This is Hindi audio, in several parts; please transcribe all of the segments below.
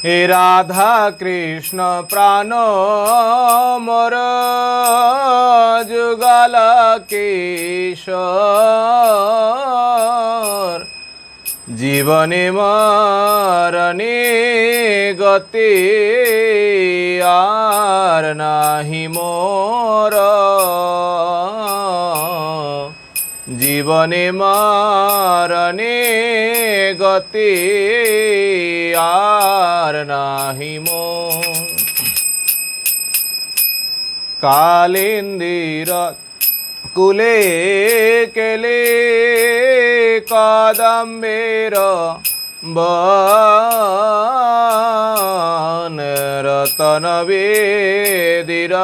হে রাধা কৃষ্ণ প্রাণ মোর যুগল কিশোর জীবনে মরণে গতি আর নাহি মোর জীবনে মরণে গতি আর নাহি মোর কালিন্দির কুলে কেলে কদম্বের বন রতন বেদিরায়ুপার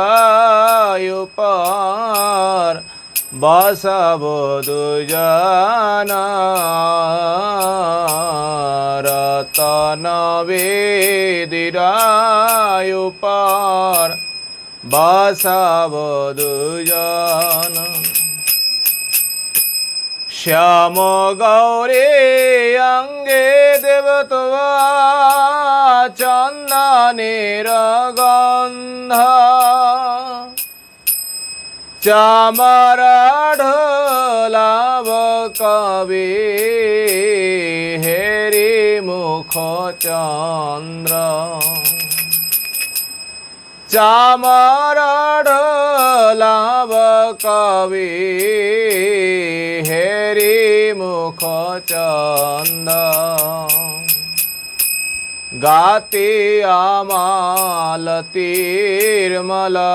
বসব দুজন রতন বেদিরায়ুপার বসব দুজন শ্যাম গৌরে অঙ্গে দেবতবা চন্দনের গন্ধ চামর ঢোলাব কবি হেরি মুখ চন্দ্র চামর ঢোলাব কবি হেরি মুখ চন্দ্র গাতে আমালতির মালা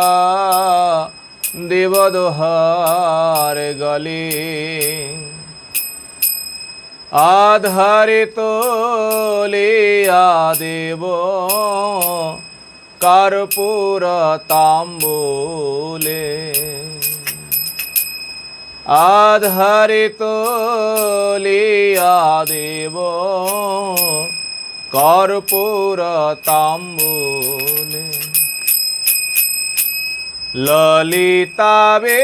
দেবদোহার গলি আধারিত লিয়া দেব কর্পূর তাম্বুলে আধারিত লিয়া দেব কর্পূর তাম্বুলে ললিতাবে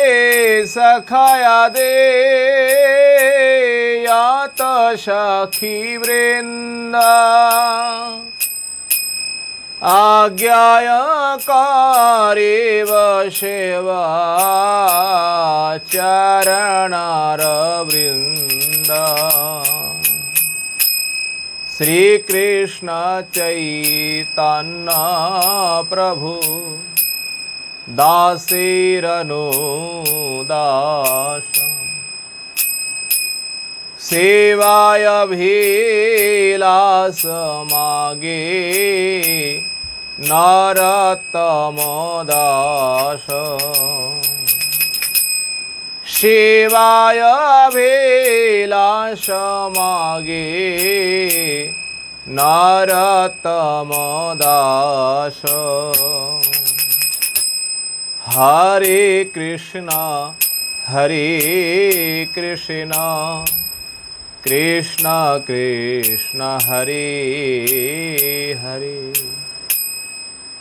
সখায়া দে यात सखी वृंदा आज्ञाय करेव सेवा चरणार वृंदा श्री कृष्ण चैतन्य प्रभु दासेरनु दास सेवाय अभिलाष मागे नरोत्तम दास सेवाय अभिलाष मागे नरोत्तम दास हरे कृष्णा कृष्ण कृष्ण हरे हरे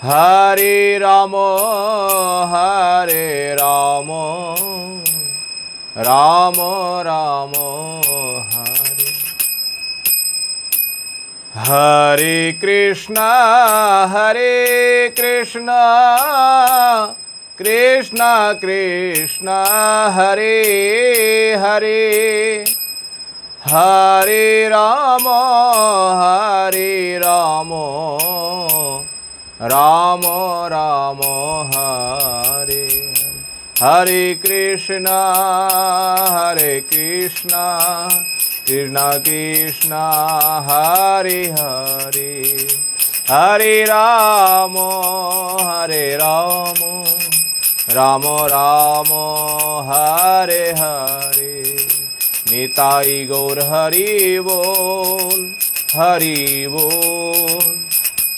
हरे राम राम राम हरे हरे कृष्ण कृष्ण कृष्ण हरे हरे हरे राम राम राम हरे हरे कृष्ण कृष्ण कृष्ण हरे हरे हरे राम राम राम हरे हरे निताई गौर हरि बोल हरि बोल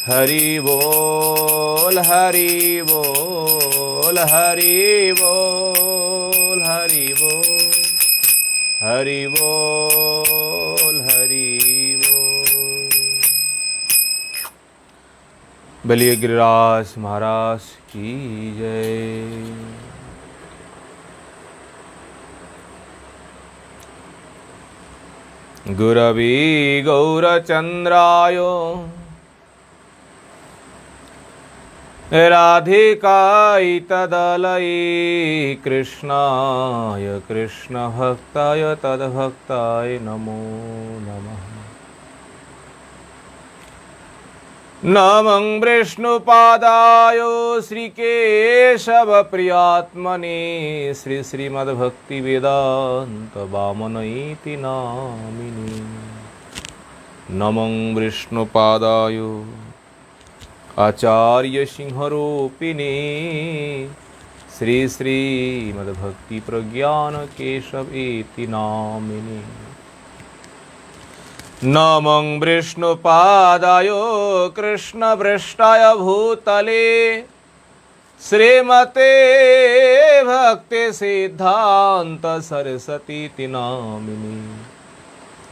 हरि बोल हरि बोल हरि बोल हरि बोल हरि बोल हरि बोल। बलिए गिरिराज महाराज की जय। गुरवे गौरचन्द्राय राधिकायै तदलये कृष्णाय कृष्णभक्ताय तद्भक्ताय नमो नमः। नमं विष्णुपादाय श्रीकेशवप्रियात्मने श्री श्रीमद्भक्तिवेदान्त वामनैति नामिने। नमं विष्णुपादाय आचार्य सिंहरूपिणे श्री श्रीमद्भक्ति प्रज्ञान केशवेति नामिने। नमं विष्णुपादाय कृष्णपृष्ठाय भूतले श्रीमते भक्ति सिद्धान्त सरस्वतीति नामिने।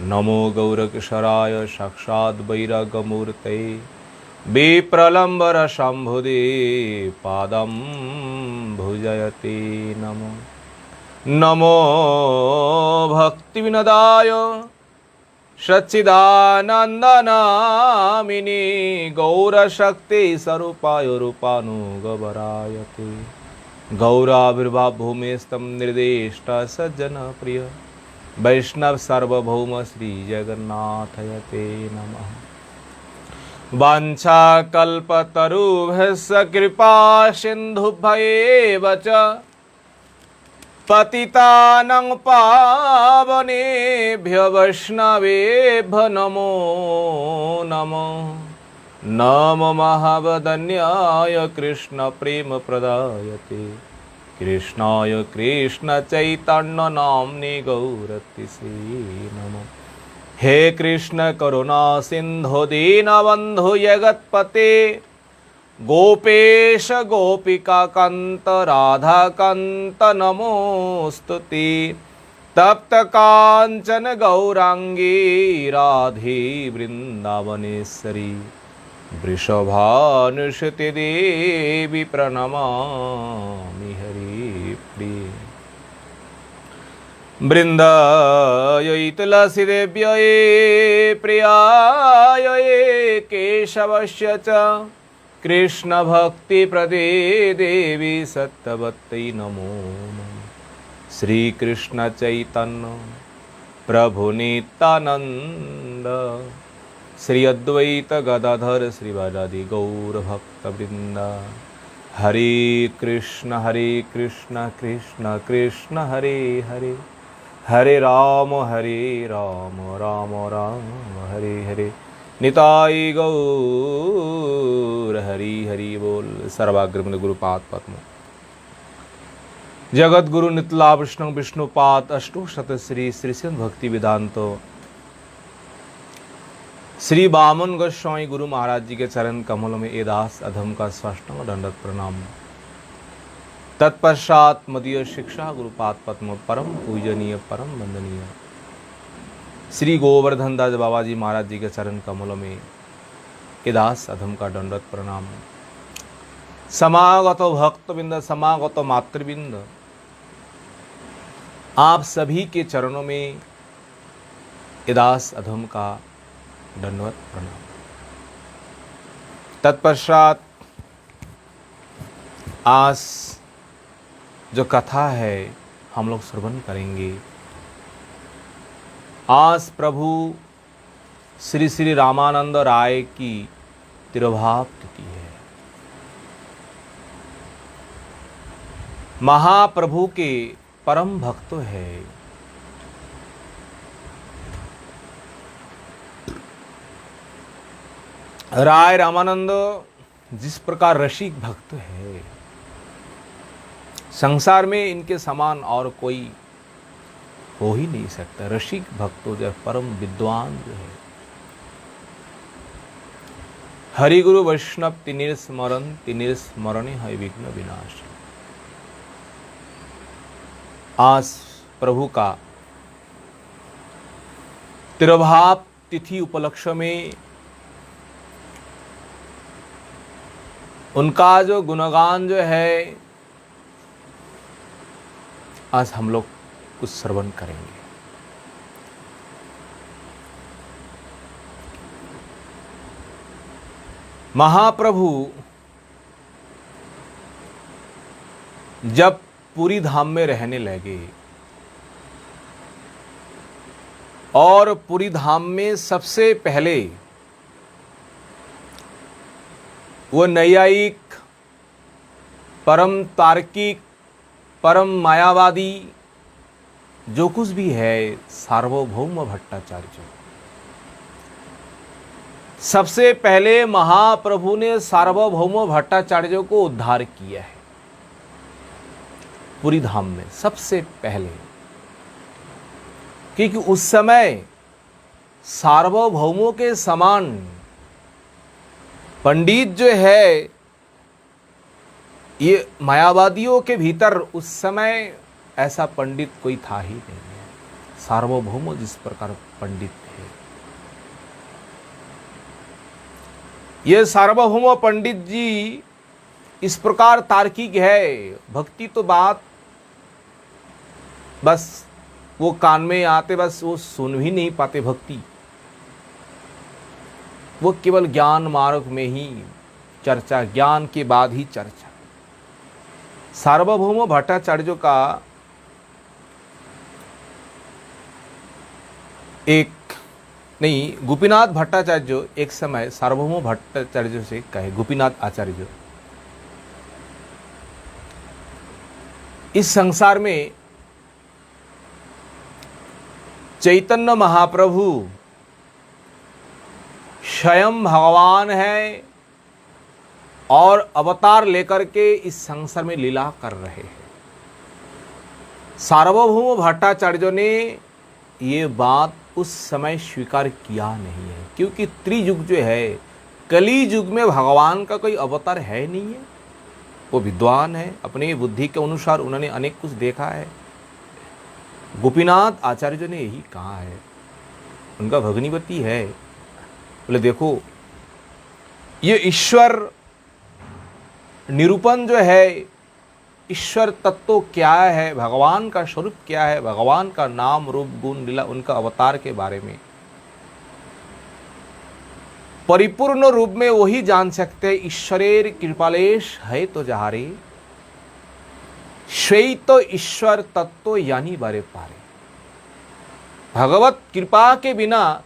नमो गौरकिशोराय साक्षात् वैराग्यमूर्तये विप्रलम्बर शम्भुदे पादं भुजयते नमो। नमो भक्तिविनोदाय सच्चिदानन्दनामिने गौरशक्ति स्वरूपाय रूपानुगवरायते। गौराविर्भाव भूमेस्तं निर्देष्ट सज्जनप्रिय वैष्णव सार्वभौम श्री जगन्नाथयते नमः। वाञ्छाकल्पतरुभ्यश्च कृपा सिन्धुभ्येव च पतितानां पावनेभ्यो वैष्णवेभ्यो नमो नमः। नमो महावदन्याय कृष्णप्रेमप्रदायते कृष्णाय कृष्णचैतन्यनाम्ने गौरतिसे नमः। हे कृष्ण करुणा सिंधु दीनबंधु जगत्पते गोपेश गोपिका कांत राधा कांत नमोस्तुते। तप्त कांचन गौरांगी राधे वृंदावनेश्वरी वृषभानुसुते देवी प्रणमामि हरिप्रिये। वृन्दायै तुलसीदेव्यै प्रियायै केशवस्य च कृष्णभक्तिप्रदे देवी सत्यवत्यै नमो नमः। श्रीकृष्ण चैतन्य प्रभु नित्यानंद श्री अद्वैत गदाधर श्रीवासादि गौर भक्तवृंद। हरे कृष्ण कृष्ण कृष्ण हरे हरे हरे राम राम राम हरे हरे। निताय गौर हरि हरि बोल। सर्वाग्रम गुरुपाद पद्म जगत गुरु नितला विष्णु विष्णुपाद अष्टो शत श्री श्री भक्ति वेदांतो श्री बामन गोस्वामी गुरु महाराज जी के चरण कमलों में ए दास अधम का साष्टांग दंडवत प्रणाम। तत्पश्चात मदीय शिक्षा गुरुपाद पद्म परम पूजनीय परम वंदनीय श्री गोवर्धन दास बाबा जी महाराज जी के चरण कमलों में ए दास अधम का दंडवत प्रणाम। समागत भक्तबिंद समागत मातृबिंद आप सभी के चरणों में ए दास अधम का दंडवत प्रणाम। तत्पश्चात आज जो कथा है हम लोग श्रवण करेंगे। आज प्रभु श्री श्री रामानंद राय की तिरुभाव तिथि है। महाप्रभु के परम भक्त है। राय रामानंद जिस प्रकार रसिक भक्त है, संसार में इनके समान और कोई हो ही नहीं सकता। रसिक भक्त जो है, परम विद्वान जो है। हरि गुरु वैष्णव तिनिर स्मरण है विघ्न विनाश। आज प्रभु का तिरुभाव तिथि उपलक्ष्य में उनका जो गुणगान जो है आज हम लोग कुछ श्रवण करेंगे। महाप्रभु जब पुरी धाम में रहने लगे और पुरी धाम में सबसे पहले वो नैयायिक, परम तार्किक, परम मायावादी जो कुछ भी है सार्वभौम भट्टाचार्य, सबसे पहले महाप्रभु ने सार्वभौम भट्टाचार्य को उद्धार किया है पुरी धाम में सबसे पहले। क्योंकि उस समय सार्वभौमों के समान पंडित जो है, ये मायावादियों के भीतर उस समय ऐसा पंडित कोई था ही नहीं है। सार्वभौम जिस प्रकार पंडित थे, ये सार्वभौम पंडित जी इस प्रकार तार्किक है। भक्ति तो बात बस वो कान में आते, बस वो सुन भी नहीं पाते भक्ति, वो केवल ज्ञान मार्ग में ही चर्चा, ज्ञान के बाद ही चर्चा। सार्वभौम भट्टाचार्य का गोपीनाथ भट्टाचार्य एक समय सार्वभौम भट्टाचार्य से कहे, गोपीनाथ आचार्य, इस संसार में चैतन्य महाप्रभु स्वयं भगवान है और अवतार लेकर के इस संसार में लीला कर रहे हैं। सार्वभौम भट्टाचार्य ने ये बात उस समय स्वीकार किया नहीं है, क्योंकि त्रियुग जो है, कली युग में भगवान का कोई अवतार है नहीं है। वो विद्वान है, अपनी बुद्धि के अनुसार उन्होंने अनेक कुछ देखा है। गोपीनाथ आचार्य ने यही कहा है, उनका भगनीवती है, बोले देखो ये ईश्वर निरूपण जो है, ईश्वर तत्व क्या है, भगवान का स्वरूप क्या है, भगवान का नाम रूप गुण लीला, उनका अवतार के बारे में परिपूर्ण रूप में वही जान सकते। ईश्वरेर कृपालेश है तो जहारे, श्वेत तो ईश्वर तत्व यानी बारे पारे। भगवत कृपा के बिना,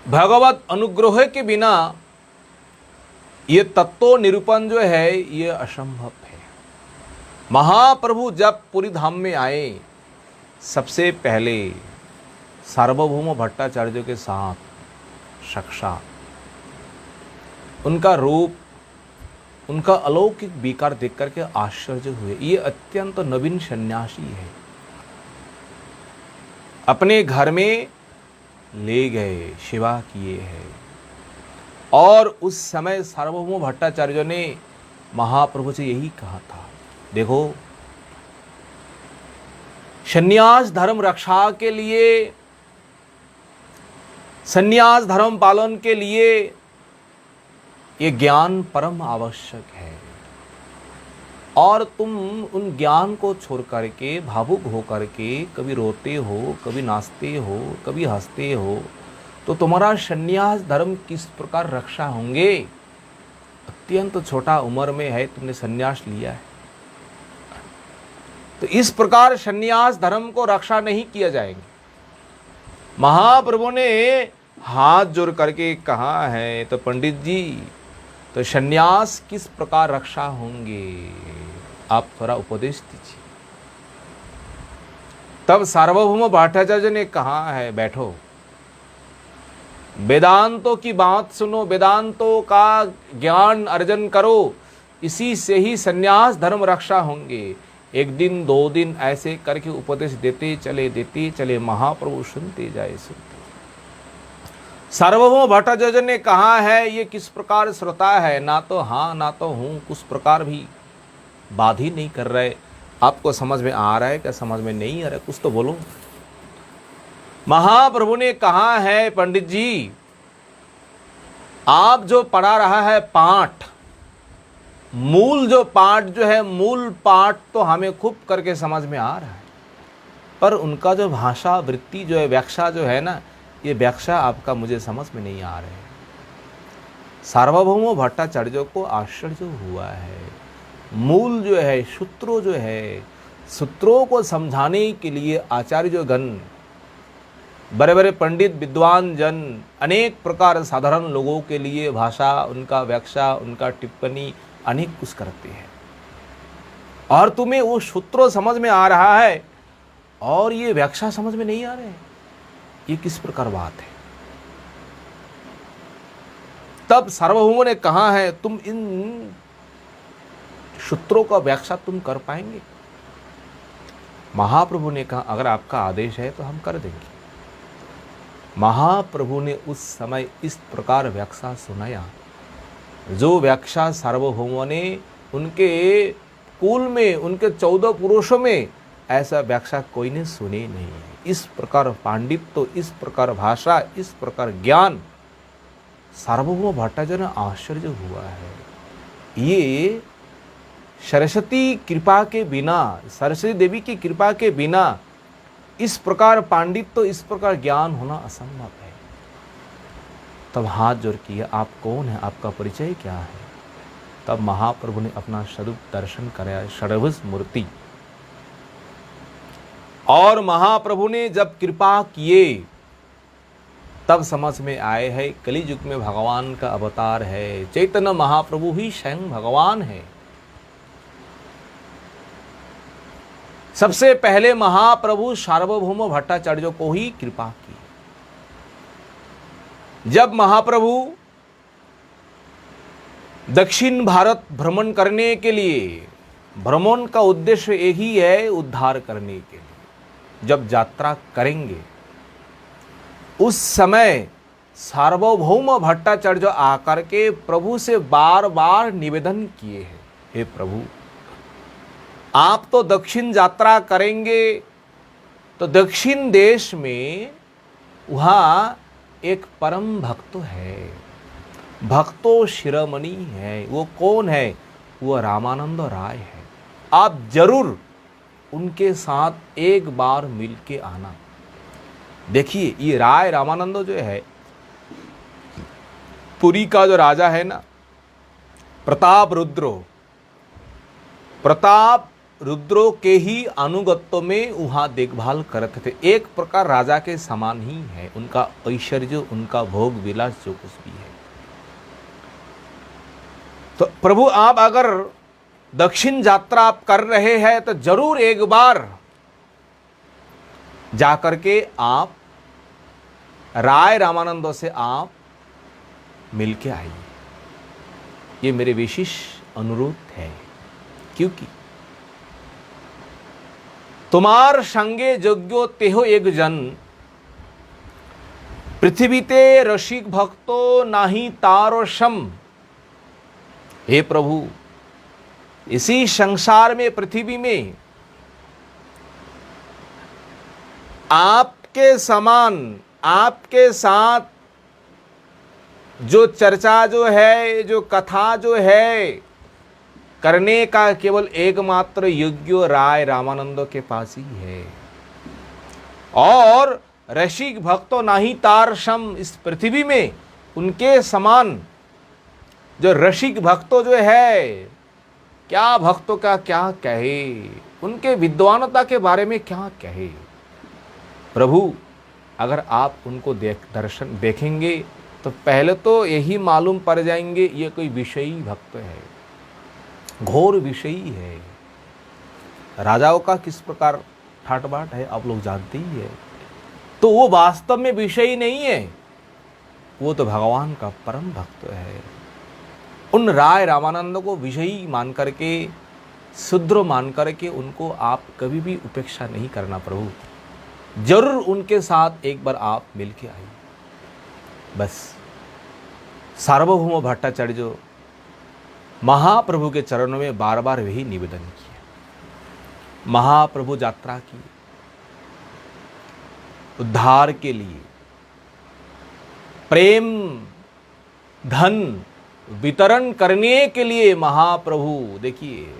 भगवत अनुग्रह के बिना ये तत्व निरूपण जो है ये असंभव है। महाप्रभु जब पुरी धाम में आए, सबसे पहले सार्वभौम भट्टाचार्य के साथ साक्षात उनका रूप, उनका अलौकिक विकार देख करके आश्चर्य हुए। ये अत्यंत नवीन सन्यासी है। अपने घर में ले गए, सेवा किए हैं। और उस समय सार्वभौम भट्टाचार्य ने महाप्रभु से यही कहा था, देखो सन्यास धर्म रक्षा के लिए, सन्यास धर्म पालन के लिए ये ज्ञान परम आवश्यक है। और तुम उन ज्ञान को छोड़ करके भावुक हो करके कभी रोते हो, कभी नाचते हो, कभी हंसते हो, तो तुम्हारा सन्यास धर्म किस प्रकार रक्षा होंगे। अत्यंत छोटा उम्र में है, तुमने सन्यास लिया है, तो इस प्रकार सन्यास धर्म को रक्षा नहीं किया जाएंगे। महाप्रभु ने हाथ जोड़ करके कहा है, तो पंडित जी तो सन्यास किस प्रकार रक्षा होंगे, आप थोड़ा उपदेश दीजिए। तब सार्वभौम भट्टाचार्य ने कहा है, बैठो, वेदांतों की बात सुनो, वेदांतों का ज्ञान अर्जन करो, इसी से ही सन्यास धर्म रक्षा होंगे। एक दिन दो दिन ऐसे करके उपदेश देते चले, महाप्रभु सुनते जाए, सुनते। सार्वभौम भट्टाचार्य ने कहा है, ये किस प्रकार श्रोता है, ना तो हाँ ना तो हूँ, कुछ प्रकार भी बात ही नहीं कर रहे। आपको समझ में आ रहा है क्या, समझ में नहीं आ रहा है, कुछ तो बोलो। महाप्रभु ने कहा है, पंडित जी आप जो पढ़ा रहा है पाठ, मूल जो पाठ जो है, मूल पाठ तो हमें खूब करके समझ में आ रहा है, पर उनका जो भाषा वृत्ति जो है, व्याख्या जो है ना, ये व्याख्या आपका मुझे समझ में नहीं आ रहा है। सार्वभौम भट्टाचार्य को आश्चर्य हुआ है। मूल जो है, सूत्रों जो है, सूत्रों को समझाने के लिए आचार्यगण, बड़े बड़े पंडित विद्वान जन अनेक प्रकार साधारण लोगों के लिए भाषा, उनका व्याख्या, उनका टिप्पणी अनेक कुछ करते हैं। और तुम्हें वो सूत्रों समझ में आ रहा है और ये व्याख्या समझ में नहीं आ रहे, ये किस प्रकार बात है? तब सार्वभौम ने कहा है, तुम इन सूत्रों का व्याख्या तुम कर पाएंगे? महाप्रभु ने कहा, अगर आपका आदेश है तो हम कर देंगे। महाप्रभु ने उस समय इस प्रकार व्याख्या सुनाया, जो व्याख्या सार्वभौम ने उनके कुल में, उनके 14 पुरुषों में ऐसा व्याख्या कोई ने सुनी नहीं है। इस प्रकार पांडित्य, इस प्रकार भाषा, इस प्रकार ज्ञान सार्वभौम भट्टाचार्य ने आश्चर्य हुआ है। ये सरस्वती कृपा के बिना, सरस्वती देवी की कृपा के बिना इस प्रकार पांडित्य, इस प्रकार ज्ञान होना असंभव है। तब हाथ जोड़ किया, आप कौन है, आपका परिचय क्या है? तब महाप्रभु ने अपना स्वरूप दर्शन कराया, षड्भुज मूर्ति। और महाप्रभु ने जब कृपा किए तब समझ में आए है कली युग में भगवान का अवतार है। चैतन्य महाप्रभु ही स्वयं भगवान है। सबसे पहले महाप्रभु सार्वभौम भट्टाचार्य को ही कृपा की। जब महाप्रभु दक्षिण भारत भ्रमण करने के लिए, भ्रमण का उद्देश्य एक ही है, उद्धार करने के लिए जब यात्रा करेंगे, उस समय सार्वभौम भट्टाचार्य आकर के प्रभु से बार बार निवेदन किए हैं, हे प्रभु, आप तो दक्षिण यात्रा करेंगे तो दक्षिण देश में वहाँ एक परम भक्त है, भक्तो शिरोमणि है। वो कौन है? वो रामानंद राय है। आप जरूर उनके साथ एक बार मिल के आना। देखिए, ये राय रामानंद जो है, पुरी का जो राजा है ना, प्रताप रुद्रो के ही अनुगत्य में वहाँ देखभाल करते थे। एक प्रकार राजा के समान ही है, उनका ऐश्वर्य, उनका भोग विलास जो कुछ भी है। तो प्रभु, आप अगर दक्षिण यात्रा आप कर रहे हैं तो जरूर एक बार जाकर के आप राय रामानंदों से आप मिलके आइए, ये मेरे विशेष अनुरोध है। क्योंकि तुम्हार संगे যোগ্য तेहो एक जन, पृथ्वीते रसिक भक्तो नाही तारो सम। हे प्रभु, इसी संसार में, पृथ्वी में आपके समान, आपके साथ जो चर्चा जो है, जो कथा जो है करने का केवल एकमात्र योग्य राय रामानंद के पास ही है। और रसिक भक्तो नाही तार सम, इस पृथ्वी में उनके समान जो रसिक भक्तों जो है, क्या भक्तों का क्या कहे, उनके विद्वानता के बारे में क्या कहे। प्रभु, अगर आप उनको दर्शन देखेंगे तो पहले तो यही मालूम पड़ जाएंगे, ये कोई विषयी भक्त है, घोर विषयी है। राजाओं का किस प्रकार ठाट बाट है आप लोग जानते ही है। तो वो वास्तव में विषयी नहीं है, वो तो भगवान का परम भक्त है। उन राय रामानंद को विषयी मान करके, शुद्र मान करके उनको आप कभी भी उपेक्षा नहीं करना। प्रभु, जरूर उनके साथ एक बार आप मिलके आइए। बस सार्वभौम भट्टाचार्य जो महाप्रभु के चरणों में बार बार वही निवेदन किया। महाप्रभु यात्रा की, उद्धार के लिए प्रेम धन वितरण करने के लिए महाप्रभु, देखिए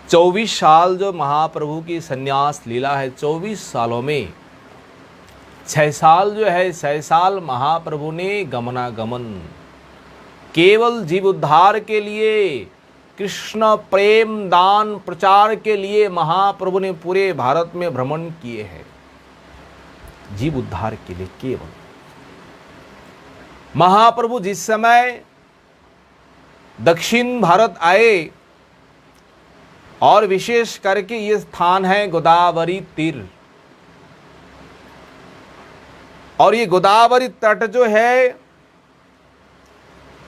24 साल जो महाप्रभु की संन्यास लीला है, 24 सालों में 6 साल जो है, 6 साल महाप्रभु ने गमनागमन केवल जीव उद्धार के लिए कृष्ण प्रेम दान प्रचार के लिए महाप्रभु ने पूरे भारत में भ्रमण किए हैं, जीव उद्धार के लिए केवल। महाप्रभु जिस समय दक्षिण भारत आए, और विशेष करके ये स्थान है गोदावरी तीर, और ये गोदावरी तट जो है,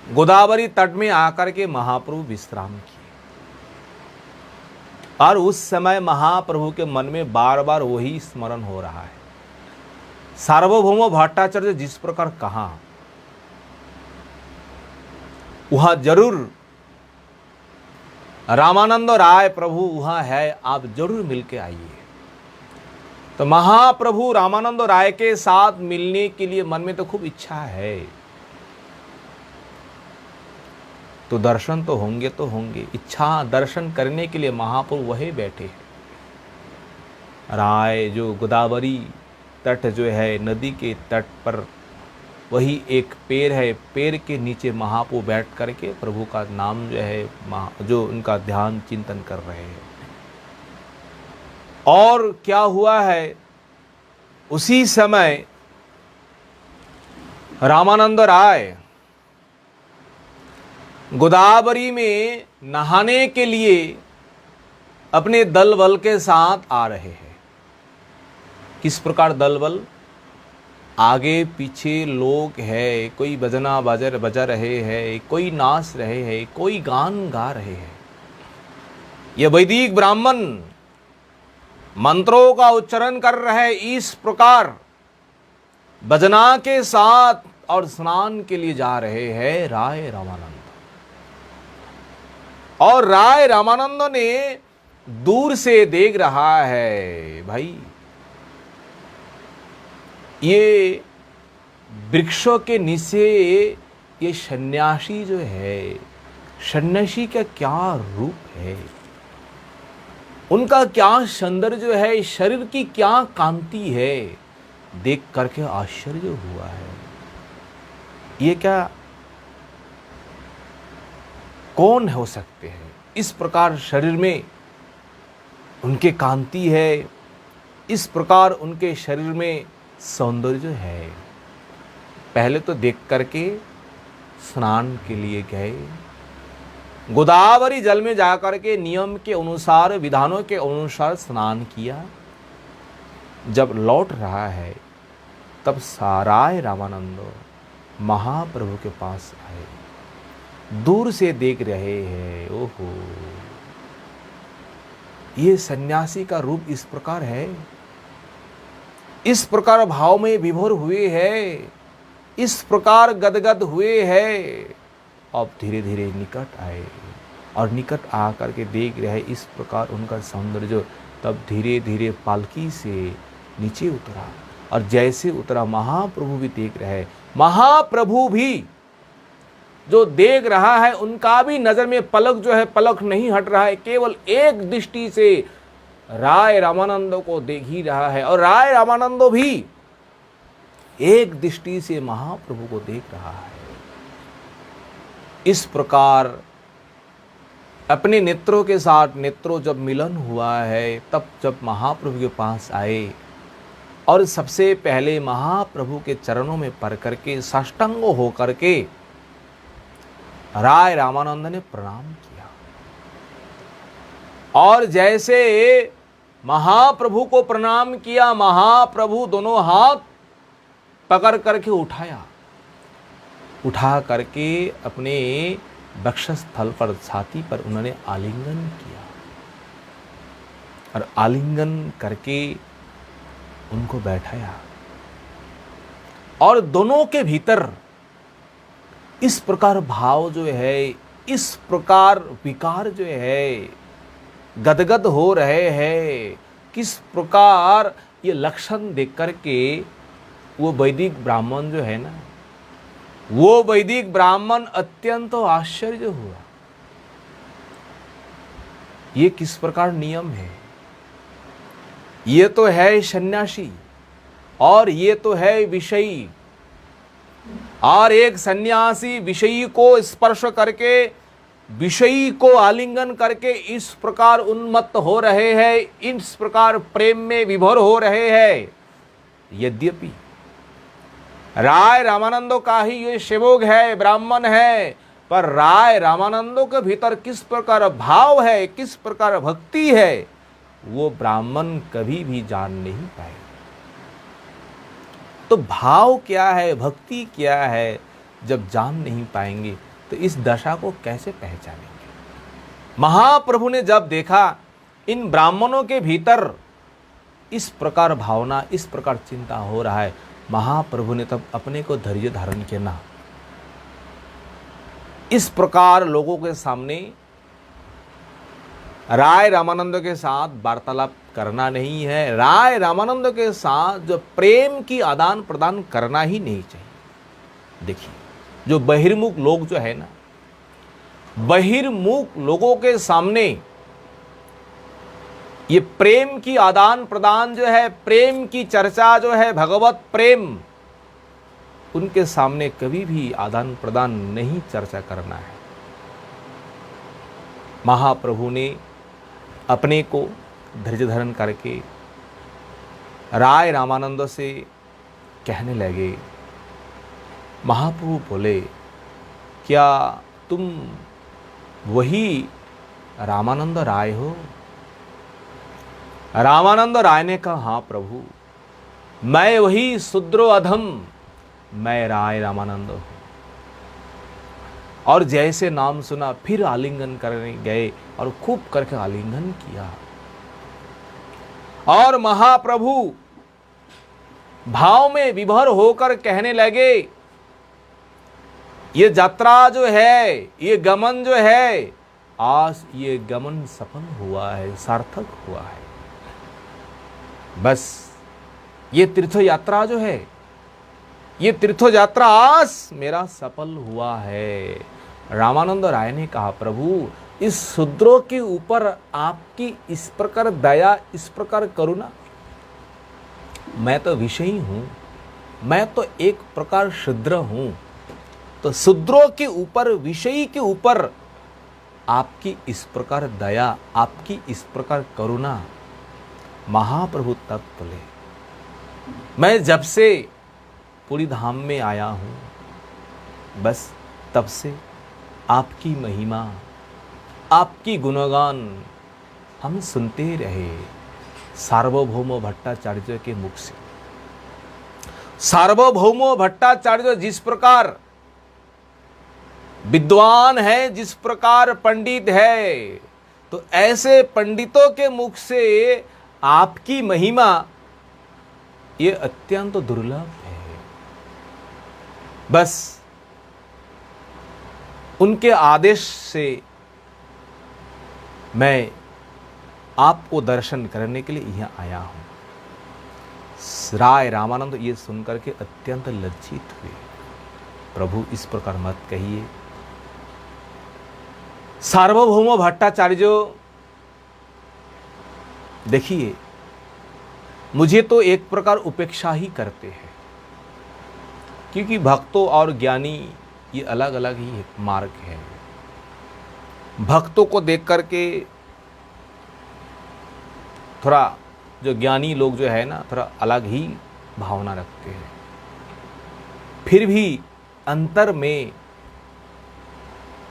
गोदावरी तट में आकर के महाप्रभु विश्राम किए। और उस समय महाप्रभु के मन में बार बार वही स्मरण हो रहा है। सार्वभौम भट्टाचार्य जिस प्रकार कहा, वहां जरूर रामानंद राय प्रभु वहां है, आप जरूर मिलके आइए। तो महाप्रभु रामानंद राय के साथ मिलने के लिए मन में तो खूब इच्छा है, तो दर्शन तो होंगे। इच्छा दर्शन करने के लिए महाप्रभु वही बैठे हैं। राय जो गोदावरी तट जो है, नदी के तट पर वही एक पेड़ है, पेड़ के नीचे महाप्रभु बैठ करके प्रभु का नाम जो है, जो उनका ध्यान चिंतन कर रहे हैं। और क्या हुआ है, उसी समय रामानंद राय गोदावरी में नहाने के लिए अपने दल बल के साथ आ रहे हैं। किस प्रकार दल बल? आगे पीछे लोग है, कोई बजना बजा रहे हैं, कोई नाच रहे हैं, कोई गान गा रहे हैं। ये वैदिक ब्राह्मण मंत्रों का उच्चारण कर रहे, इस प्रकार भजना के साथ और स्नान के लिए जा रहे हैं राय रामानंद। और राय रामानंद ने दूर से देख रहा है, भाई ये वृक्षों के नीचे ये सन्यासी जो है, सन्यासी का क्या रूप है, उनका क्या सौंदर्य है, शरीर की क्या कांति है, देख करके आश्चर्य हुआ है। ये क्या कौन हो सकते हैं? इस प्रकार शरीर में उनके कांति है, इस प्रकार उनके शरीर में सौंदर्य है। पहले तो देख करके स्नान के लिए गए, गोदावरी जल में जाकर के नियम के अनुसार, विधानों के अनुसार स्नान किया। जब लौट रहा है तब राय रामानंद महाप्रभु के पास आए, दूर से देख रहे हैं, ओहो ये सन्यासी का रूप इस प्रकार है, इस प्रकार भाव में विभोर हुए हैं, इस प्रकार गदगद हुए हैं। अब धीरे धीरे निकट आए और निकट आकर के देख रहे इस प्रकार उनका सौंदर्य। तब धीरे धीरे पालकी से नीचे उतरा, और जैसे उतरा महाप्रभु भी देख रहे। महाप्रभु भी जो देख रहा है, उनका भी नजर में पलक जो है, पलक नहीं हट रहा है, केवल एक दृष्टि से राय रामानंद को देख ही रहा है। और राय रामानंद भी एक दृष्टि से महाप्रभु को देख रहा है। इस प्रकार अपने नेत्रों के साथ नेत्रों जब मिलन हुआ है, तब जब महाप्रभु के पास आए और सबसे पहले महाप्रभु के चरणों में पड़ करके साष्टांग होकर के राय रामानंद ने प्रणाम किया। और जैसे महाप्रभु को प्रणाम किया, महाप्रभु दोनों हाथ पकड़ करके उठा करके अपने वक्षस्थल पर, छाती पर उन्होंने आलिंगन किया, और आलिंगन करके उनको बैठाया। और दोनों के भीतर इस प्रकार भाव जो है, इस प्रकार विकार जो है गदगद हो रहे हैं, किस प्रकार ये लक्षण देख करके वो वैदिक ब्राह्मण जो है ना, वो वैदिक ब्राह्मण अत्यंत आश्चर्य हुआ। ये किस प्रकार नियम है? ये तो है सन्यासी और ये तो है विषयी, और एक सन्यासी विषयी को स्पर्श करके विषयी को आलिंगन करके इस प्रकार उन्मत्त हो रहे हैं, इस प्रकार प्रेम में विभोर हो रहे हैं। यद्यपि राय रामानंदो का ही ये सेवक है, ब्राह्मण है, पर राय रामानंदो के भीतर किस प्रकार भाव है, किस प्रकार भक्ति है, वो ब्राह्मण कभी भी जान नहीं पाए। तो भाव क्या है, भक्ति क्या है, जब जान नहीं पाएंगे तो इस दशा को कैसे पहचानेंगे। महाप्रभु ने जब देखा इन ब्राह्मणों के भीतर इस प्रकार भावना, इस प्रकार चिंता हो रहा है, महाप्रभु ने तब अपने को धैर्य धारण किया ना, इस प्रकार लोगों के सामने राय रामानंद के साथ वार्तालाप करना नहीं है, राय रामानंद के साथ जो प्रेम की आदान प्रदान करना ही नहीं चाहिए। देखिए, जो बहिर्मुख लोग जो है ना, बहिर्मुख लोगों के सामने ये प्रेम की आदान प्रदान जो है, प्रेम की चर्चा जो है, भगवत प्रेम, उनके सामने कभी भी आदान प्रदान नहीं चर्चा करना है। महाप्रभु ने अपने को धैर्य धारण करके राय रामानंद से कहने लगे। महाप्रभु बोले, क्या तुम वही रामानंद राय हो? रामानंद राय ने कहा, हाँ प्रभु, मैं वही शूद्रो अधम, मैं राय रामानंद हूं। और जैसे नाम सुना फिर आलिंगन करने गए और खूब करके आलिंगन किया। और महाप्रभु भाव में विभोर होकर कहने लगे, ये यात्रा जो है, ये गमन जो है, आज ये गमन सफल हुआ है, सार्थक हुआ है। बस ये तीर्थ यात्रा जो है, ये तीर्थ यात्रा आज मेरा सफल हुआ है। रामानंद राय ने कहा, प्रभु, इस शूद्रों के ऊपर आपकी इस प्रकार दया, इस प्रकार करुणा, मैं तो विषयी हूं, मैं तो एक प्रकार शूद्र हूं, तो शूद्रों के ऊपर, विषयी के ऊपर आपकी इस प्रकार दया, आपकी इस प्रकार करुणा। महाप्रभु तब बोले, मैं जब से पूरी धाम में आया हूं, बस तब से आपकी महिमा, आपकी गुणगान हम सुनते रहे सार्वभौम भट्टाचार्य के मुख से। सार्वभौम भट्टाचार्य जिस प्रकार विद्वान है, जिस प्रकार पंडित है, तो ऐसे पंडितों के मुख से आपकी महिमा ये अत्यंत दुर्लभ है। बस उनके आदेश से मैं आपको दर्शन करने के लिए यहां आया हूं। राय रामानंद ये सुनकर के अत्यंत लज्जित हुए। प्रभु, इस प्रकार मत कहिए। सार्वभौम भट्टाचार्य, देखिए, मुझे तो एक प्रकार उपेक्षा ही करते हैं, क्योंकि भक्तों और ज्ञानी ये अलग अलग ही मार्ग है। भक्तों को देख करके थोड़ा जो ज्ञानी लोग जो है ना, थोड़ा अलग ही भावना रखते हैं। फिर भी अंतर में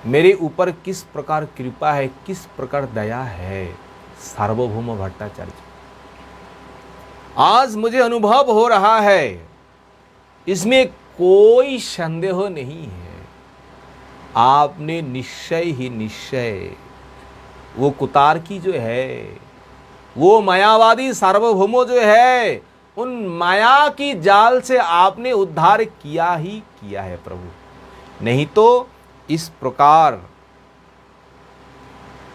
मेरे ऊपर किस प्रकार कृपा है, किस प्रकार दया है सार्वभौम भट्टाचार्य। आज मुझे अनुभव हो रहा है, इसमें कोई संदेह नहीं है। आपने निश्चय ही निश्चय वो कुतार्की जो है, वो मायावादी सार्वभौमो जो है, उन माया की जाल से आपने उद्धार किया ही किया है प्रभु। नहीं तो इस प्रकार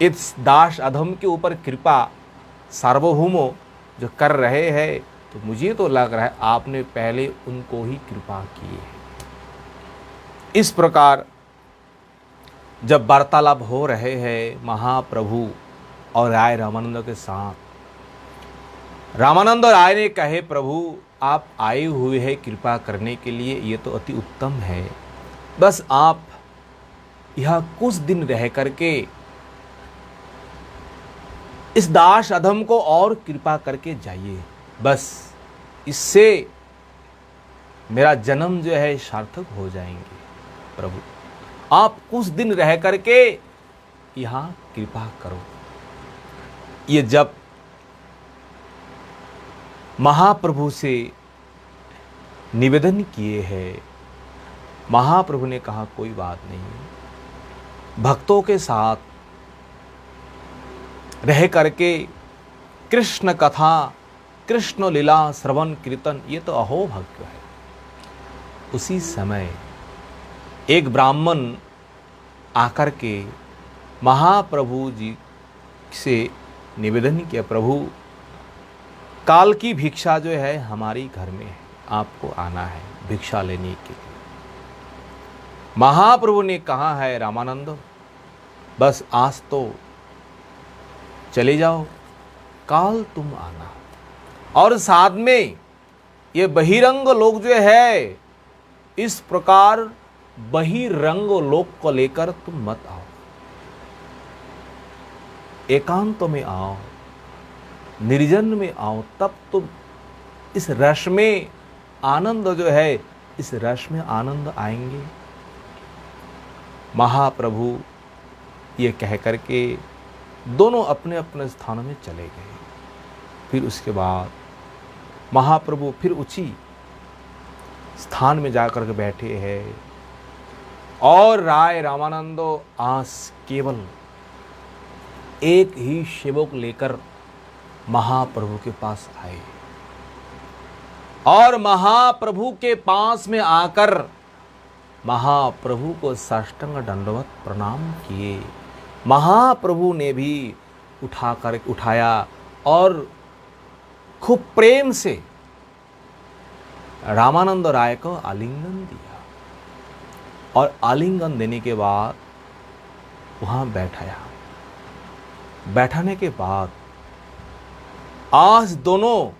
इस दास अधम के ऊपर कृपा सार्वभौमो जो कर रहे हैं, तो मुझे तो लग रहा है आपने पहले उनको ही कृपा की है। इस प्रकार जब वार्तालाप हो रहे हैं महाप्रभु और राय रामानंद के साथ, रामानंद राय ने कहे, प्रभु, आप आए हुए हैं कृपा करने के लिए, ये तो अति उत्तम है। बस आप यह कुछ दिन रह करके इस दास अधम को और कृपा करके जाइए, बस इससे मेरा जन्म जो है सार्थक हो जाएंगे। प्रभु आप कुछ दिन रह करके यहाँ कृपा करो। ये जब महाप्रभु से निवेदन किए हैं, महाप्रभु ने कहा कोई बात नहीं, भक्तों के साथ रह करके कृष्ण कथा, कृष्ण लीला श्रवण कीर्तन, ये तो अहो भाग्य है। उसी समय एक ब्राह्मण आकर के महाप्रभु जी से निवेदन किया, प्रभु काल की भिक्षा जो है हमारी घर में है, आपको आना है भिक्षा लेने के लिए। महाप्रभु ने कहा है रामानंद बस आज तो चले जाओ, काल तुम आना। और साथ में ये बहिरंग लोग जो है, इस प्रकार बहिरंग लोग को लेकर तुम मत आओ, एकांत में आओ, निर्जन में आओ, तब तुम इस रस में आनंद जो है, इस रस में आनंद आएंगे। महाप्रभु ये कह करके दोनों अपने अपने स्थानों में चले गए। फिर उसके बाद महाप्रभु फिर उसी स्थान में जाकर के बैठे हैं और राय रामानंदो आज केवल एक ही सेवक लेकर महाप्रभु के पास आए और महाप्रभु के पास में आकर महाप्रभु को साष्टांग दंडवत प्रणाम किए। महाप्रभु ने भी उठाया और खूब प्रेम से रामानंद राय को आलिंगन दिया और आलिंगन देने के बाद वहां बैठाया। बैठाने के बाद आज दोनों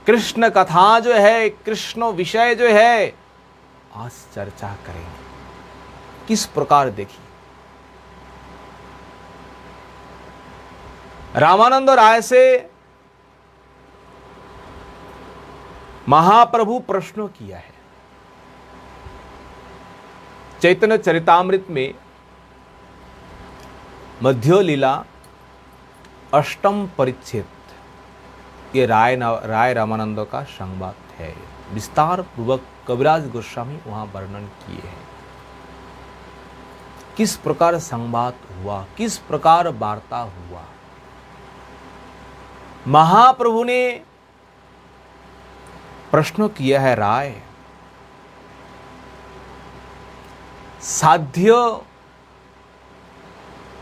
कृष्ण कथा जो है, कृष्ण विषय जो है, आज चर्चा करेंगे। किस प्रकार देखिए, रामानंद राय से महाप्रभु प्रश्न किया है। चैतन्य चरितामृत में मध्य लीला अष्टम परिच्छेद, ये राय रामानंद का संवाद है। विस्तार पूर्वक कविराज गोस्वामी वहां वर्णन किए हैं किस प्रकार संवाद हुआ, किस प्रकार वार्ता हुआ। महाप्रभु ने प्रश्न किया है, राय साध्य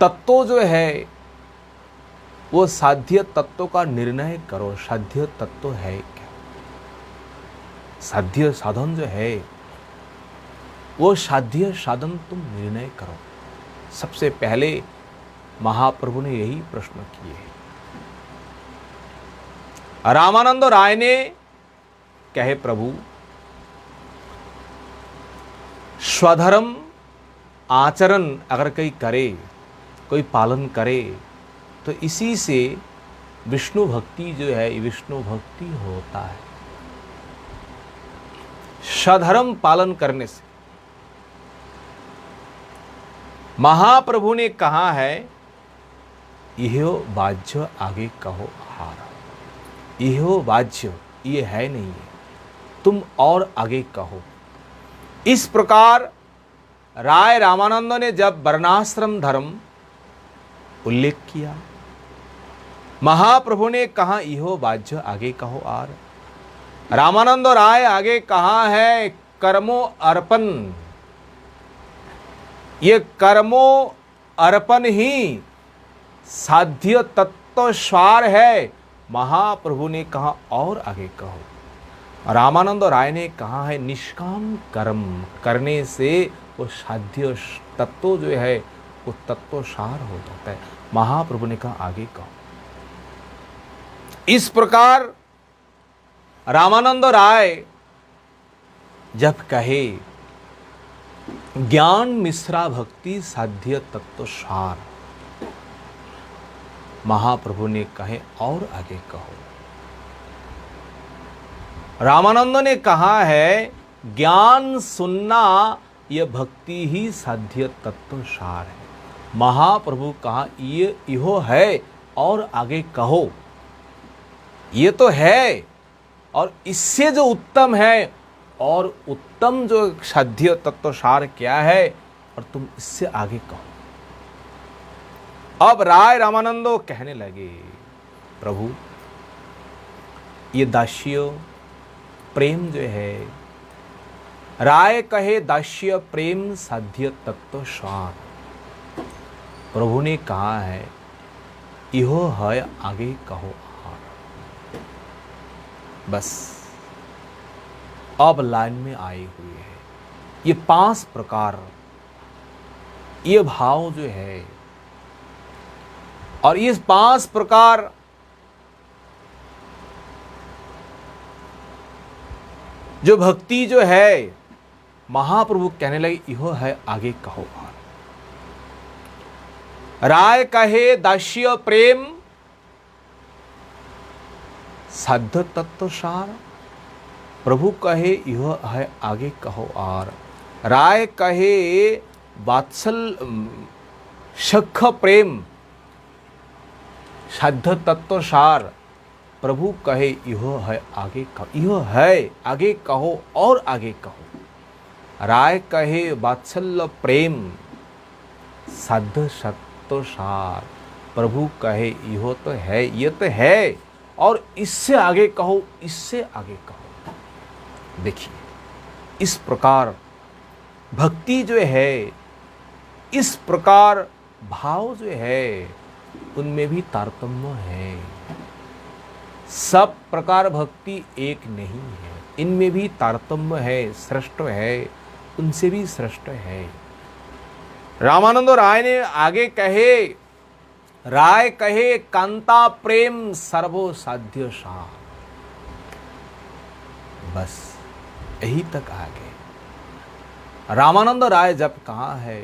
तत्व जो है, वो साध्य तत्व का निर्णय करो। साध्य तत्व है क्या? साध्य साधन जो है, वो साध्य साधन तुम निर्णय करो। सबसे पहले महाप्रभु ने यही प्रश्न किए। रामानंद राय ने कहे, प्रभु स्वधर्म आचरण अगर कोई करे, कोई पालन करे, तो इसी से विष्णु भक्ति जो है, विष्णु भक्ति होता है। स्वधर्म पालन करने से। महाप्रभु ने कहा है, यह वाज्य आगे कहो हार। यह वाज्य ये है नहीं है, तुम और आगे कहो। इस प्रकार राय रामानंद ने जब वर्णाश्रम धर्म उल्लेख किया, महाप्रभु ने कहा यह वाज्य आगे कहो आर। रामानंद राय आगे कहा है कर्मो अर्पण। ये कर्मो अर्पण ही साध्य तत्व सार है। महाप्रभु ने कहा और आगे कहो। रामानंद राय ने कहा है निष्काम कर्म करने से वो साध्य तत्व जो है वो तत्व सार हो जाता है। महाप्रभु ने कहा आगे कहो। इस प्रकार रामानंद राय जब कहे ज्ञान मिश्रा भक्ति साध्य तत्व सार। महाप्रभु ने कहे और आगे कहो। रामानंद ने कहा है ज्ञान सुनना यह भक्ति ही साध्य तत्व सार है। महाप्रभु कहा ये इहो है और आगे कहो। ये तो है और इससे जो उत्तम है, और उत्तम जो साध्य तत्व सार क्या है, और तुम इससे आगे कहो। अब राय रामानंदो कहने लगे प्रभु ये दास्य प्रेम जो है, राय कहे दास्य प्रेम साध्य तत्व सार। प्रभु ने कहा है इहो है आगे कहो। बस अब लाइन में आए हुए हैं ये 5 प्रकार, ये भाव जो है, और ये 5 प्रकार जो भक्ति जो है, महाप्रभु कहने लगे इहो है आगे कहो। राय कहे दास्य प्रेम साध्य तत्व सार। प्रभु कहे यह है आगे कहो। और राय कहे वात्सल सख प्रेम साध्य तत्व सार। प्रभु कहे यह है आगे कहो। यह है आगे कहो और आगे कहो। राय कहे वात्सल्य प्रेम साध्य तत्व सार। प्रभु कहे यह तो है, ये तो है, और इससे आगे कहो, इससे आगे कहो। देखिए इस प्रकार भक्ति जो है, इस प्रकार भाव जो है, उनमें भी तारतम्य है। सब प्रकार भक्ति एक नहीं है, इनमें भी तारतम्य है, श्रेष्ठ है, उनसे भी श्रेष्ठ है। रामानंद राय ने आगे कहे, राय कहे कांता प्रेम सर्वो साध्य सार। बस यही तक आ गए। रामानंद राय जब कहा है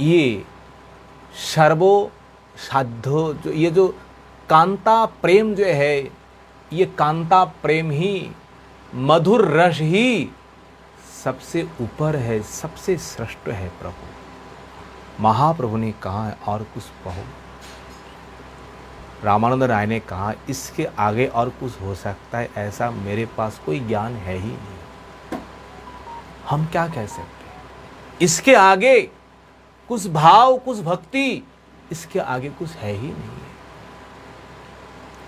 ये सर्वो साध्य, जो ये जो कांता प्रेम जो है, ये कांता प्रेम ही, मधुर रस ही सबसे ऊपर है, सबसे श्रेष्ठ है। प्रभु महाप्रभु ने कहा है और कुछ कहो। रामानंद राय ने कहा इसके आगे और कुछ हो सकता है ऐसा मेरे पास कोई ज्ञान है ही नहीं, हम क्या कह सकते। इसके आगे कुछ भाव, कुछ भक्ति, इसके आगे कुछ है ही नहीं।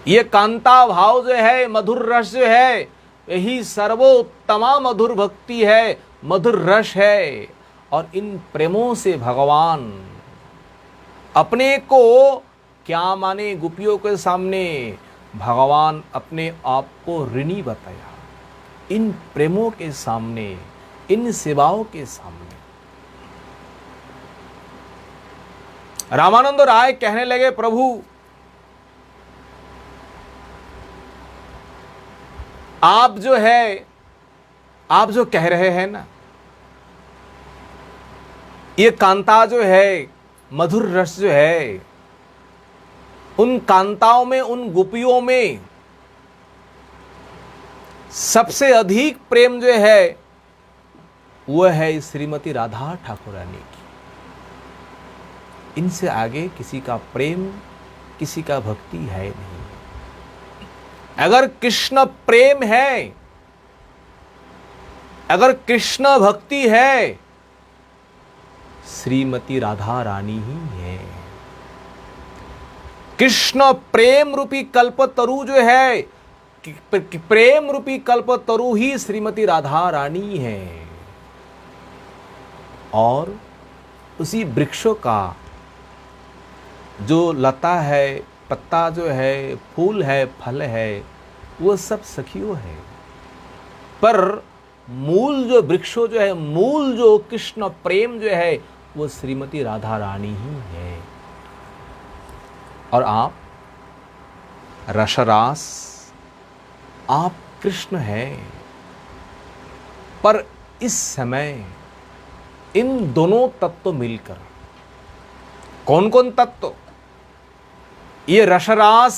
ये कांता भाव जो है, मधुर रस जो है, यही सर्वोत्तमा मधुर भक्ति है, मधुर रस है। और इन प्रेमों से भगवान अपने को क्या माने, गोपियों के सामने भगवान अपने आप को ऋणी बताया। इन प्रेमों के सामने, इन सेवाओं के सामने। रामानंद राय कहने लगे प्रभु आप जो है, आप जो कह रहे हैं ना, ये कांता जो है, मधुर रस जो है, उन कांताओं में, उन गोपियों में सबसे अधिक प्रेम जो है वह है श्रीमती राधा ठाकुरानी की। इनसे आगे किसी का प्रेम, किसी का भक्ति है नहीं। अगर कृष्ण प्रेम है, अगर कृष्ण भक्ति है, श्रीमती राधा रानी ही है। कृष्ण प्रेम रूपी कल्पतरु जो है, प्रेम रूपी कल्पतरु ही श्रीमती राधा रानी है। और उसी वृक्षों का जो लता है, पत्ता जो है, फूल है, फल है, वो सब सखियों है। पर मूल जो वृक्षों जो है, मूल जो कृष्ण प्रेम जो है, वो श्रीमती राधा रानी ही है। और आप रसरास, आप कृष्ण हैं। पर इस समय इन दोनों तत्व मिलकर, कौन कौन तत्व? ये रसरास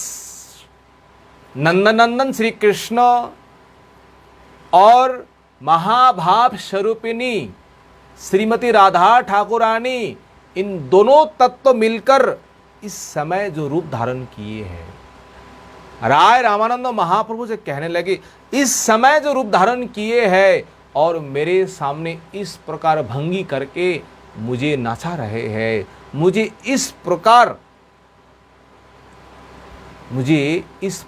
नंदनंदन श्री कृष्ण और महाभाव स्वरूपिणी श्रीमती राधा ठाकुरानी, इन दोनों तत्व मिलकर इस समय जो रूप धारण किए हैं। राय रामानंद महाप्रभु से कहने लगे, इस समय जो रूप धारण किए हैं और मेरे सामने इस प्रकार भंगी करके मुझे नचा रहे हैं, मुझे इस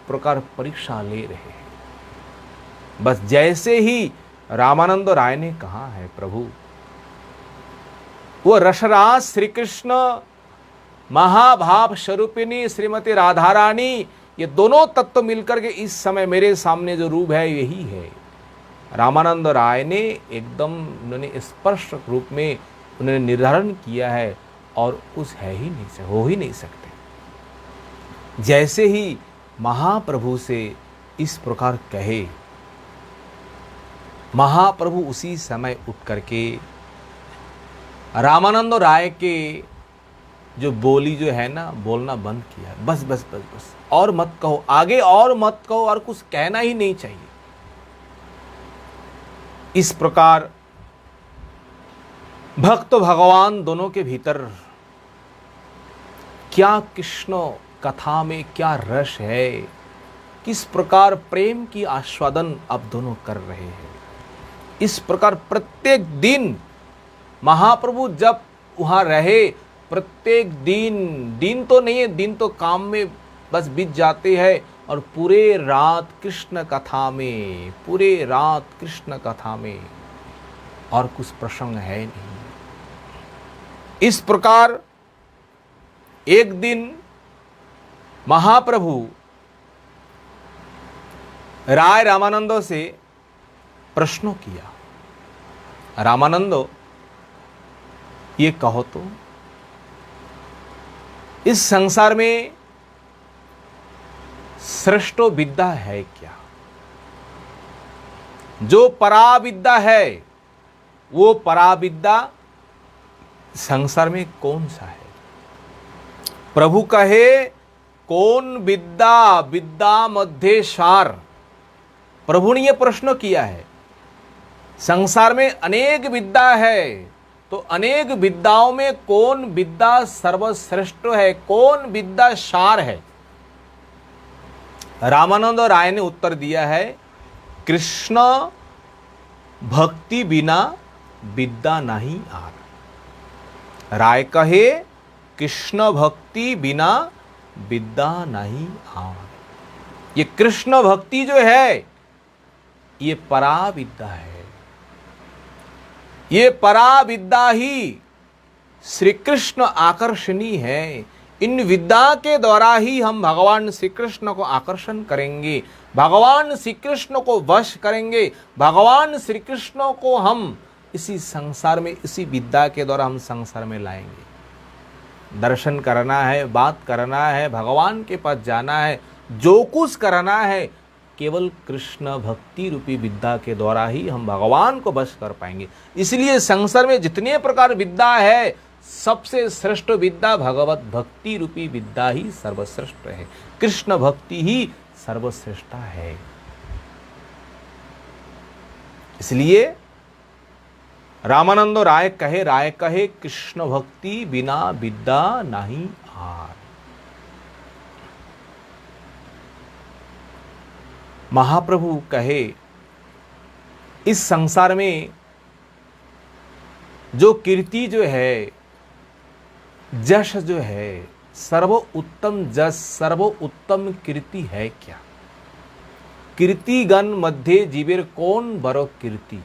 प्रकार परीक्षा ले रहे हैं। बस जैसे ही रामानंद राय ने कहा है, प्रभु वो रसरास श्री कृष्ण महाभाव स्वरूपिणी श्रीमती राधा रानी, ये दोनों तत्व मिलकर के इस समय मेरे सामने जो रूप है यही है। रामानंद राय ने एकदम उन्होंने स्पष्ट रूप में उन्होंने निर्धारण किया है और उस हो ही नहीं सकते। जैसे ही महाप्रभु से इस प्रकार कहे, महाप्रभु उसी समय उठ करके रामानंद राय के जो बोली जो है ना, बोलना बंद किया। बस बस बस बस, और मत कहो, आगे और मत कहो, और कुछ कहना ही नहीं चाहिए। इस प्रकार भक्त भगवान दोनों के भीतर क्या कृष्ण कथा में क्या रस है, किस प्रकार प्रेम की आस्वादन अब दोनों कर रहे हैं। इस प्रकार प्रत्येक दिन महाप्रभु जब वहां रहे, प्रत्येक दिन तो नहीं है, दिन तो काम में बस बीत जाते हैं, और पूरे रात कृष्ण कथा में और कुछ प्रसंग है नहीं। इस प्रकार एक दिन महाप्रभु राय रामानंदो से प्रश्न किया, रामानंदो ये कहो तो, इस संसार में श्रेष्ठ विद्या है क्या? जो पराविद्या है वो पराविद्या संसार में कौन सा है? प्रभु कहे, कौन विद्या मध्य सार। प्रभु ने यह प्रश्न किया है। संसार में अनेक विद्या है, तो अनेक विद्याओं में कौन विद्या सर्वश्रेष्ठ है, कौन विद्या सार है? रामानंद राय ने उत्तर दिया है, कृष्ण भक्ति बिना विद्या नहीं आर। राय कहे, कृष्ण भक्ति बिना विद्या नहीं आर। ये कृष्ण भक्ति जो है ये पराविद्या है। ये पराविद्या ही श्री कृष्ण आकर्षणी है। इन विद्या के द्वारा ही हम भगवान श्री कृष्ण को आकर्षण करेंगे, भगवान श्री कृष्ण को वश करेंगे, भगवान श्री कृष्ण को हम इसी संसार में, इसी विद्या के द्वारा हम संसार में लाएंगे। दर्शन करना है, बात करना है, भगवान के पास जाना है, जो कुछ करना है केवल कृष्ण भक्ति रूपी विद्या के द्वारा ही हम भगवान को वश कर पाएंगे। इसलिए संसार में जितने प्रकार विद्या है, सबसे श्रेष्ठ विद्या भगवत भक्ति रूपी विद्या ही सर्वश्रेष्ठ है। कृष्ण भक्ति ही सर्वश्रेष्ठ है। इसलिए रामानंद राय कहे कृष्ण भक्ति बिना विद्या नहीं आर। महाप्रभु कहे, इस संसार में जो कीर्ति जो है, जश जो है, सर्वोत्तम जश, सर्वोत्तम कीर्ति है क्या? कीर्तिगण मध्य जीवेर कौन बरो कीर्ति।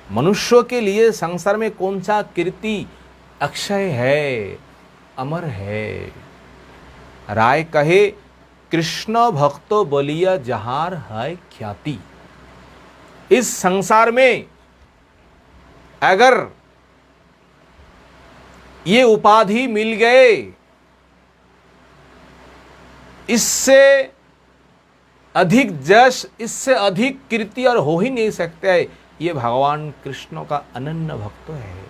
मनुष्यों के लिए संसार में कौन सा कीर्ति अक्षय है, अमर है? राय कहे, कृष्ण भक्तो बलिया जहार है ख्याति। इस संसार में अगर ये उपाधि मिल गए, इससे अधिक जश, इससे अधिक कीर्ति और हो ही नहीं सकते है। ये भगवान कृष्ण का अनन्य भक्त है।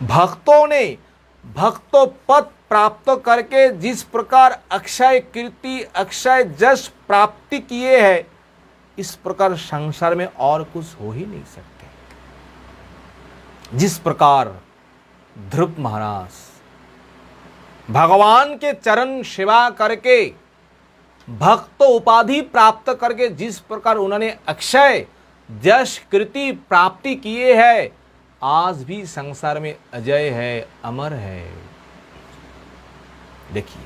भक्तों ने भक्तों पद प्राप्त करके जिस प्रकार अक्षय कीर्ति अक्षय जश प्राप्ति किए हैं, इस प्रकार संसार में और कुछ हो ही नहीं सकते। जिस प्रकार ध्रुव महाराज भगवान के चरण सेवा करके भक्त उपाधि प्राप्त करके जिस प्रकार उन्होंने अक्षय यश कृति प्राप्ति किए हैं, आज भी संसार में अजय है, अमर है। देखिए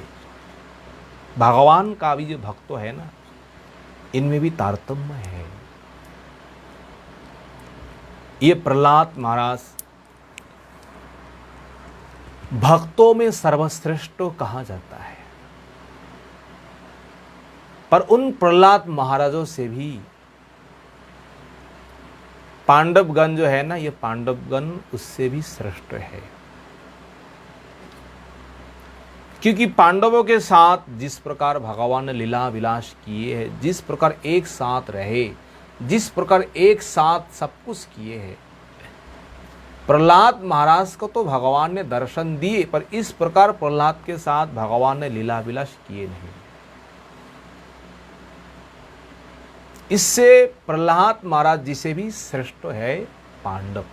भगवान का भी जो भक्त है ना, इनमें भी तारतम्य है। ये प्रहलाद महाराज भक्तों में सर्वश्रेष्ठ कहा जाता है, पर उन प्रहलाद महाराजों से भी पांडवगण जो है ना, ये पांडवगण उससे भी श्रेष्ठ है। क्योंकि पांडवों के साथ जिस प्रकार भगवान ने लीला विलास किए हैं, जिस प्रकार एक साथ रहे, जिस प्रकार एक साथ सब कुछ किए हैं, प्रहलाद महाराज को तो भगवान ने दर्शन दिए, पर इस प्रकार प्रहलाद के साथ भगवान ने लीला विलास किए नहीं। इससे प्रहलाद महाराज जी से भी श्रेष्ठ है पांडव,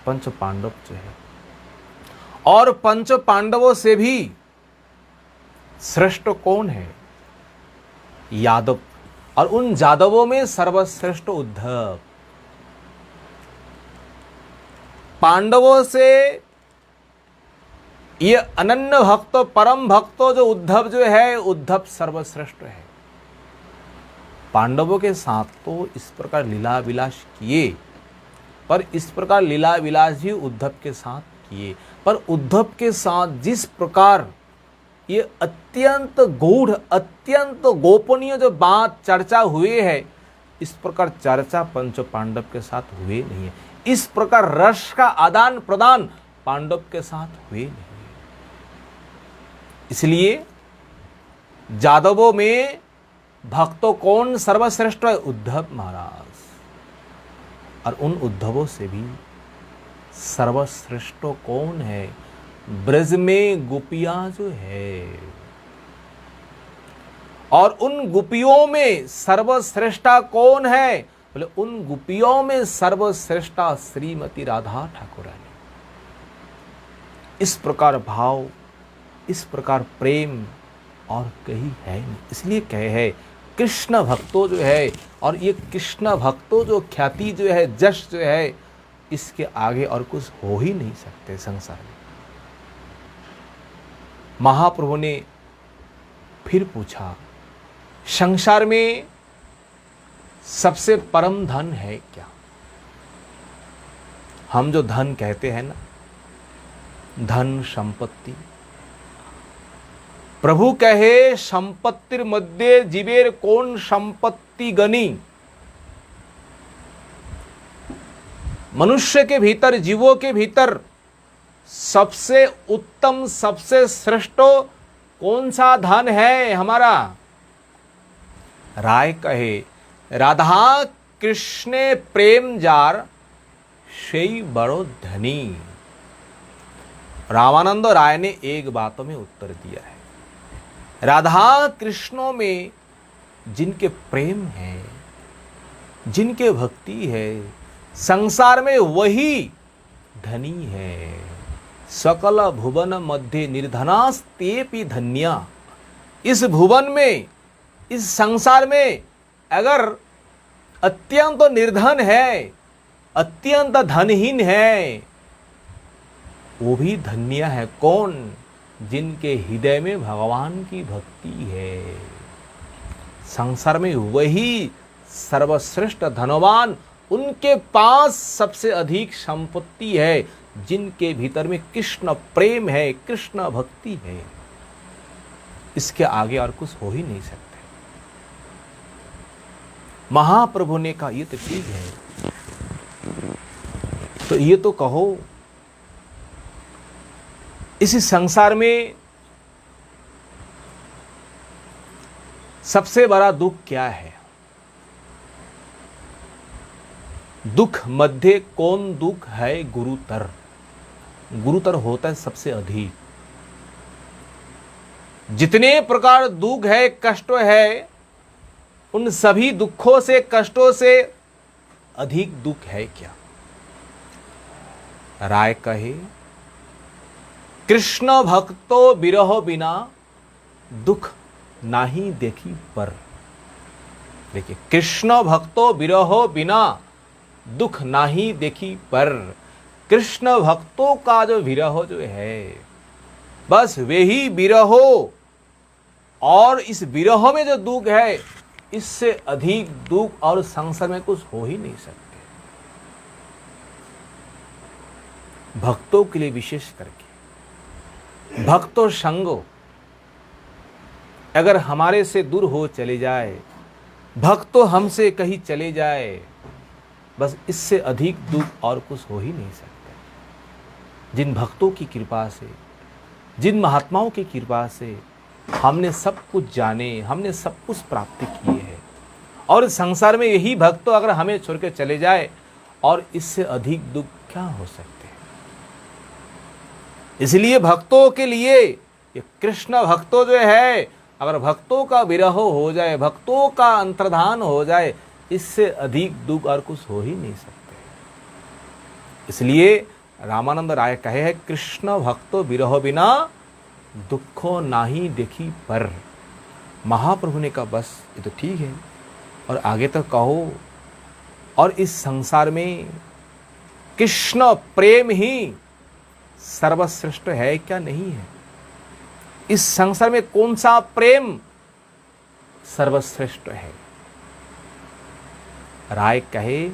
पंच पांडव जो है। और पंच पांडवों से भी श्रेष्ठ कौन है? यादव। और उन यादवों में सर्वश्रेष्ठ उद्धव। पांडवों से ये अनन्य भक्त परम भक्त जो उद्धव जो है, उद्धव सर्वश्रेष्ठ है। पांडवों के साथ तो इस प्रकार लीला विलास किए, पर इस प्रकार लीला विलास भी उद्धव के साथ किए। पर उद्धव के साथ जिस प्रकार ये अत्यंत गूढ़ अत्यंत गोपनीय जो बात चर्चा हुए है, इस प्रकार चर्चा पंच पांडव के साथ हुए नहीं है। इस प्रकार रस का आदान प्रदान पांडव के साथ हुए नहीं है। इसलिए यादवों में भक्तों कौन सर्वश्रेष्ठ है? उद्धव महाराज। और उन उद्धवों से भी सर्वश्रेष्ठ कौन है? ब्रज में गोपियां जो है। और उन गोपियों में सर्वश्रेष्ठा कौन है? बोले उन गोपियों में सर्वश्रेष्ठा श्रीमती राधा ठाकुरानी। इस प्रकार भाव, इस प्रकार प्रेम और कहीं है नहीं। इसलिए कहे है कृष्ण भक्तों जो है, और ये कृष्ण भक्तों जो ख्याति जो है, जश जो है, इसके आगे और कुछ हो ही नहीं सकते संसार में। महाप्रभु ने फिर पूछा, संसार में सबसे परम धन है क्या? हम जो धन कहते हैं ना, धन संपत्ति, प्रभु कहे संपत्तिर मध्य जीवेर कौन संपत्ति गनी। मनुष्य के भीतर, जीवों के भीतर सबसे उत्तम सबसे श्रेष्ठ कौन सा धन है हमारा? राय कहे राधा कृष्ण प्रेम जार शेई बड़ो धनी। रामानंद राय ने एक बातों में उत्तर दिया है, राधा कृष्णों में जिनके प्रेम है, जिनके भक्ति है, संसार में वही धनी है। सकल भुवन मध्य निर्धनास्तेपि धन्या। इस भुवन में, इस संसार में अगर अत्यंत निर्धन है, अत्यंत धनहीन है, वो भी धन्य है। कौन? जिनके हृदय में भगवान की भक्ति है। संसार में वही सर्वश्रेष्ठ धनवान, उनके पास सबसे अधिक संपत्ति है, जिनके भीतर में कृष्ण प्रेम है, कृष्ण भक्ति है। इसके आगे और कुछ हो ही नहीं सकते। महाप्रभु ने कहा ये तो ठीक है, तो ये तो कहो इस संसार में सबसे बड़ा दुख क्या है? दुख मध्य कौन दुख है गुरुतर, गुरुतर होता है सबसे अधिक। जितने प्रकार दुख है, कष्ट है, उन सभी दुखों से, कष्टों से अधिक दुख है क्या? राय कहे कृष्ण भक्तो बिरह बिना दुख नाही देखी पर। देखिए, कृष्ण भक्तो बिरह बिना दुख नाही देखी पर। कृष्ण भक्तों का जो विरह जो है, बस वे ही विरहो, और इस विरह में जो दुख है, इससे अधिक दुख और संसार में कुछ हो ही नहीं सकते। भक्तों के लिए विशेष करके भक्तो संगो अगर हमारे से दूर हो चले जाए, भक्तो हमसे कहीं चले जाए, बस इससे अधिक दुख और कुछ हो ही नहीं सकते। जिन भक्तों की कृपा से, जिन महात्माओं की कृपा से हमने सब कुछ जाने, हमने सब कुछ प्राप्त किए हैं, और संसार में यही भक्त अगर हमें छोड़ के चले जाए, और इससे अधिक दुख क्या हो सकते हैं। इसलिए भक्तों के लिए ये कृष्ण भक्तों जो है, अगर भक्तों का विरह हो जाए, भक्तों का अंतर्धान हो जाए, इससे अधिक दुख और कुछ हो ही नहीं सकते। इसलिए रामानंद राय कहे है कृष्ण भक्तो विरह बिना दुखो नाही देखी पर। महाप्रभु ने कहा बस ये तो ठीक है, और आगे तक कहो, और इस संसार में कृष्ण प्रेम ही सर्वश्रेष्ठ है क्या? नहीं है। इस संसार में कौन सा प्रेम सर्वश्रेष्ठ है? राय कहे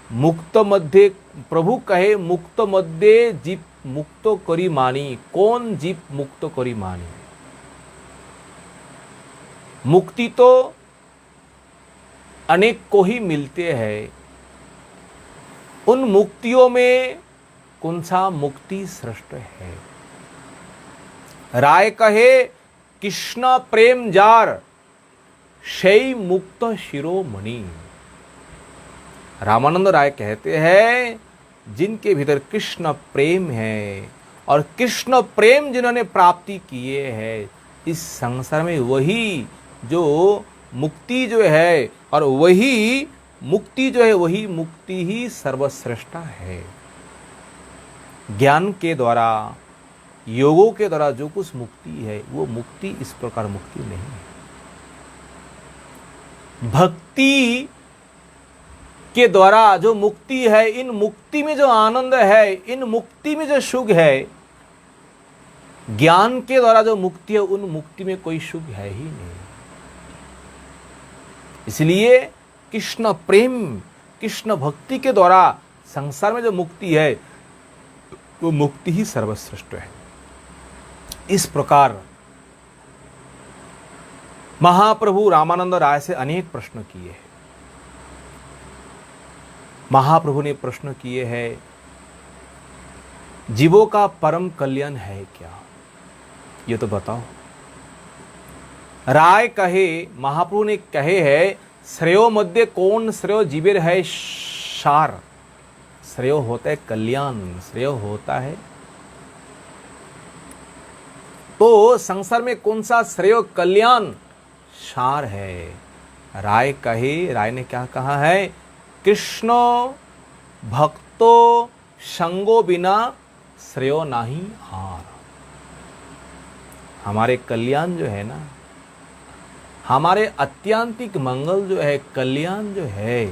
मुक्त मध्य, प्रभु कहे मुक्त मध्य जीव मुक्त करी मानी। कौन जीव मुक्त करी मानी? मुक्ति तो अनेक को ही मिलते हैं, उन मुक्तियों में कौन सा मुक्ति श्रेष्ठ है? राय कहे कृष्ण प्रेम जार शै मुक्त शिरोमणि। रामानंद राय कहते हैं जिनके भीतर कृष्ण प्रेम है, और कृष्ण प्रेम जिन्होंने प्राप्ति किए हैं, इस संसार में वही जो मुक्ति जो है, और वही मुक्ति जो है, वही मुक्ति ही सर्वश्रेष्ठ है। ज्ञान के द्वारा, योगों के द्वारा जो कुछ मुक्ति है, वो मुक्ति इस प्रकार मुक्ति नहीं है। भक्ति के द्वारा जो मुक्ति है, इन मुक्ति में जो आनंद है, इन मुक्ति में जो सुख है, ज्ञान के द्वारा जो मुक्ति है, उन मुक्ति में कोई सुख है ही नहीं। इसलिए कृष्ण प्रेम, कृष्ण भक्ति के द्वारा संसार में जो मुक्ति है, वो मुक्ति ही सर्वश्रेष्ठ है। इस प्रकार महाप्रभु रामानंद राय से अनेक प्रश्न किए हैं। महाप्रभु ने प्रश्न किए हैं, जीवों का परम कल्याण है क्या? ये तो बताओ। राय कहे, महाप्रभु ने कहे है, श्रेयो मध्य कौन श्रेयो जीवेर है सार। श्रेयो होता है कल्याण, श्रेयो होता है, तो संसार में कौन सा श्रेयो कल्याण सार है? राय कहे, राय ने क्या कहा है? कृष्ण भक्तो संगो बिना श्रेयो नाही हार। हमारे कल्याण जो है ना, हमारे अत्यांतिक मंगल जो है, कल्याण जो है,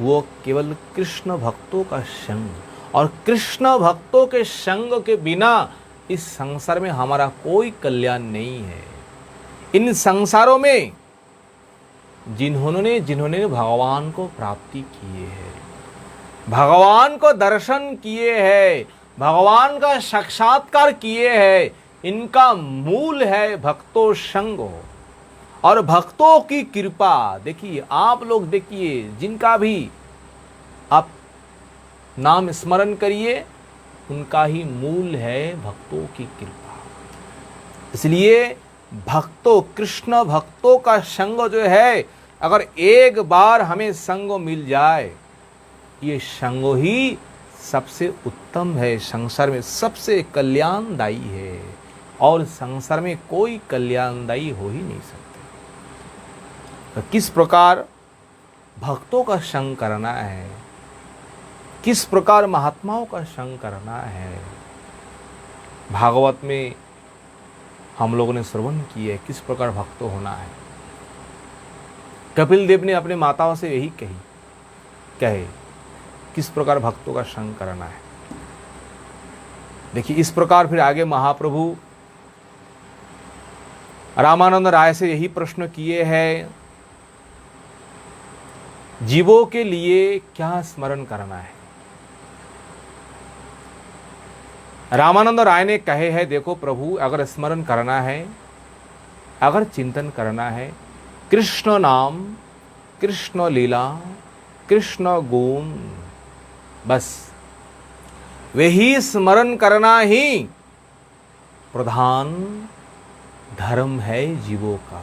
वो केवल कृष्ण भक्तों का संग, और कृष्ण भक्तों के संग के बिना इस संसार में हमारा कोई कल्याण नहीं है। इन संसारों में जिन्होंने भगवान को प्राप्ति किए है, भगवान को दर्शन किए हैं, भगवान का साक्षात्कार किए हैं, इनका मूल है भक्तों संग। और भक्तों की कृपा, देखिए आप लोग देखिए, जिनका भी आप नाम स्मरण करिए, उनका ही मूल है भक्तों की कृपा। इसलिए भक्तों, कृष्ण भक्तों का संग जो है, अगर एक बार हमें संग मिल जाए, ये संग ही सबसे उत्तम है, संसार में सबसे कल्याणदायी है, और संसार में कोई कल्याणदायी हो ही नहीं सकते। तो किस प्रकार भक्तों का संग करना है, किस प्रकार महात्माओं का संग करना है, भागवत में हम लोगों ने श्रवण किया है, किस प्रकार भक्त होना है। कपिल देव ने अपने माताओं से यही कहे किस प्रकार भक्तों का संग करना है। देखिए इस प्रकार फिर आगे महाप्रभु रामानंद राय से यही प्रश्न किए हैं, जीवों के लिए क्या स्मरण करना है। रामानंद राय ने कहे हैं, देखो प्रभु, अगर स्मरण करना है, अगर चिंतन करना है, कृष्ण नाम, कृष्ण लीला, कृष्ण गुण, बस वही स्मरण करना ही प्रधान धर्म है जीवों का।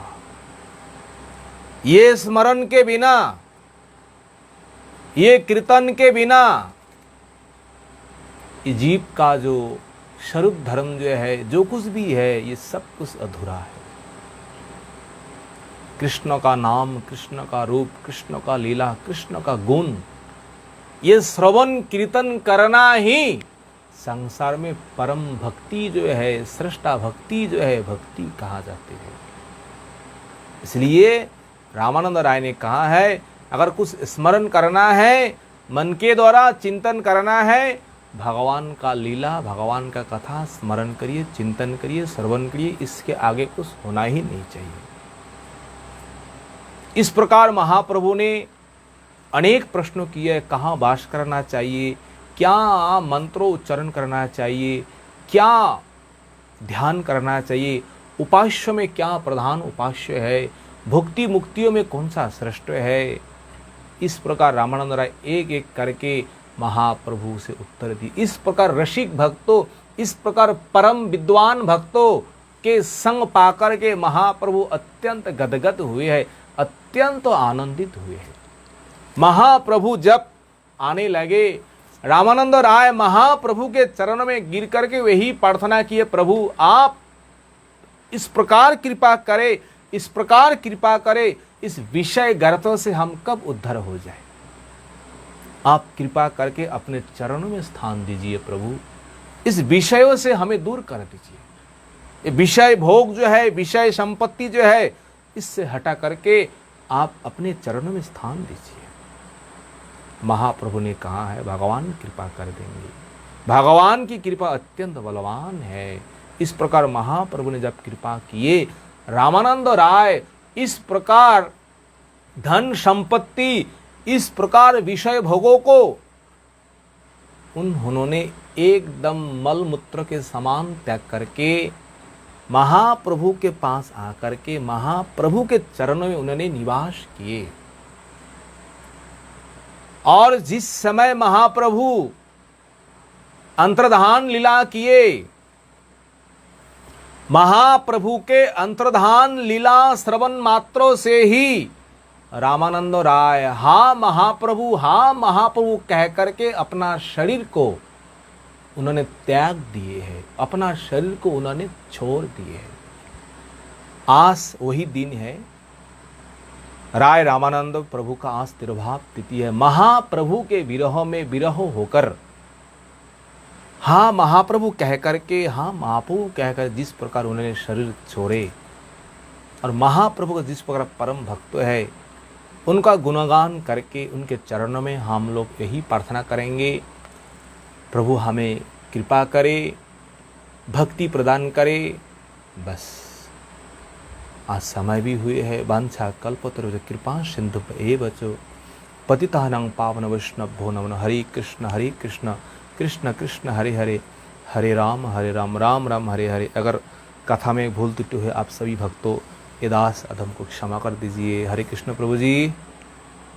ये स्मरण के बिना, ये कीर्तन के बिना जीव का जो स्वरूप धर्म जो है, जो कुछ भी है, ये सब कुछ अधूरा है। कृष्ण का नाम, कृष्ण का रूप, कृष्ण का लीला, कृष्ण का गुण, ये श्रवण कीर्तन करना ही संसार में परम भक्ति जो है, श्रेष्ठा भक्ति जो है, भक्ति कहा जाती है। इसलिए रामानंद राय ने कहा है, अगर कुछ स्मरण करना है, मन के द्वारा चिंतन करना है, भगवान का लीला, भगवान का कथा स्मरण करिए, चिंतन करिए, श्रवण करिए, इसके आगे कुछ होना ही नहीं चाहिए। इस प्रकार महाप्रभु ने अनेक प्रश्नों किए, कहाँ वास करना चाहिए, क्या मंत्रों उच्चारण करना चाहिए, क्या ध्यान करना चाहिए, उपास्य में क्या प्रधान उपास्य है, भुक्ति मुक्तियों में कौन सा श्रेष्ठ है। इस प्रकार रामानंद राय एक एक करके महाप्रभु से उत्तर दी। इस प्रकार रसिक भक्तों, इस प्रकार परम विद्वान भक्तों के संग पाकर के महाप्रभु अत्यंत गदगद हुए हैं, अत्यंत आनंदित हुए हैं। महाप्रभु जब आने लगे, रामानंद राय महाप्रभु के चरणों में गिर करके वही प्रार्थना किए, प्रभु आप इस प्रकार कृपा करें, इस प्रकार कृपा करें, इस विषय गर्तों से हम कब उद्धार हो जाए। आप कृपा करके अपने चरणों में स्थान दीजिए प्रभु, इस विषयों से हमें दूर कर दीजिए। ये विषय भोग जो है, विषय संपत्ति जो है, इससे हटा करके आप अपने चरणों में स्थान दीजिए। महाप्रभु ने कहा है, भगवान कृपा कर देंगे, भगवान की कृपा अत्यंत बलवान है। इस प्रकार महाप्रभु ने जब कृपा किए, रामानंद राय इस प्रकार धन संपत्ति, इस प्रकार विषय भोगों को उन्होंने एकदम मल मूत्र के समान त्याग करके महाप्रभु के पास आकर के महाप्रभु के चरणों में उन्होंने निवास किए। और जिस समय महाप्रभु अंतर्धान लीला किए, महाप्रभु के अंतर्धान लीला श्रवण मात्रों से ही रामानंद राय हाँ महाप्रभु कह करके अपना शरीर को उन्होंने त्याग दिए हैं, अपना शरीर को उन्होंने छोड़ दिए हैं। आज वही दिन है, राय रामानंद प्रभु का आज तिरुभाव तिथि है। महाप्रभु के विरह में विरह होकर हाँ महाप्रभु कह करके, हाँ महाप्रभु कहकर जिस प्रकार उन्होंने शरीर छोड़े, और महाप्रभु का जिस प्रकार परम भक्त है उनका गुणगान करके उनके चरणों में हम लोग यही प्रार्थना करेंगे, प्रभु हमें कृपा करे, भक्ति प्रदान करे। बस आज समय भी हुए है। वांछा कल्पतरुश्च कृपा सिंधु एव च पतितानां पावन वैष्णवो नमो हरे कृष्ण कृष्ण कृष्ण हरे हरे, हरे राम राम राम हरे हरे। अगर कथा में भूल त्रुटि है आप सभी भक्तों, ये दास अधम को क्षमा कर दीजिए। हरे कृष्ण प्रभु जी।